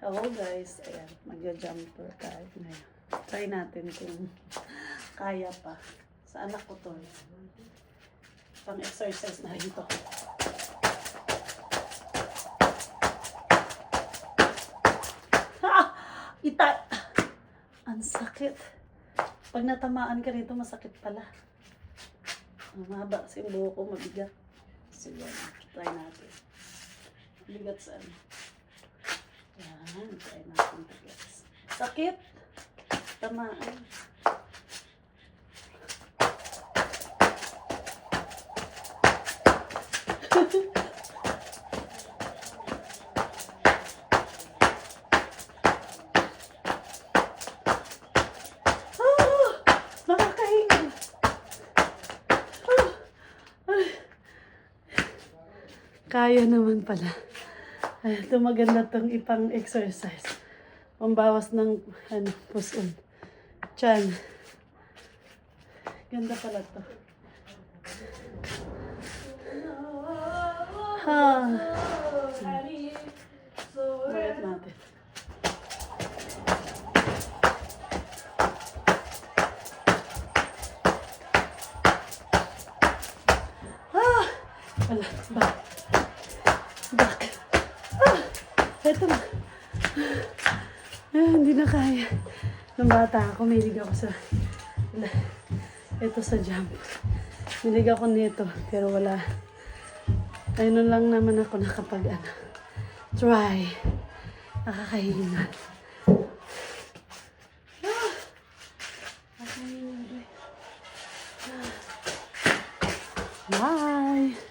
Oo guys, ayan, magja-jumper tayo ngayon. Try natin kung kaya pa. Sa anak ko to. Pang exercise na rin to. Ha! Ita! Ang sakit. Pag natamaan ka rito, masakit pala. Mahaba kasi yung buho ko, mabigat. So yan, try natin. Mabigat saan? Yan, try natin ito guys. Sakit! Tamaan. Nakakahinga. Kaya naman pala. Ay, ito maganda itong ipang exercise. Pambawas ng puson. Tiyan. Ganda pala to. Ha. Ulit natin. Wala. Back. Ito na. Hindi na kaya. Nung bata ako, mahilig ako sa ito sa jump. Mahilig ako nito, pero wala. Ayun lang naman ako nakapag try. Nakakahinga. Nakakahinga. Bye!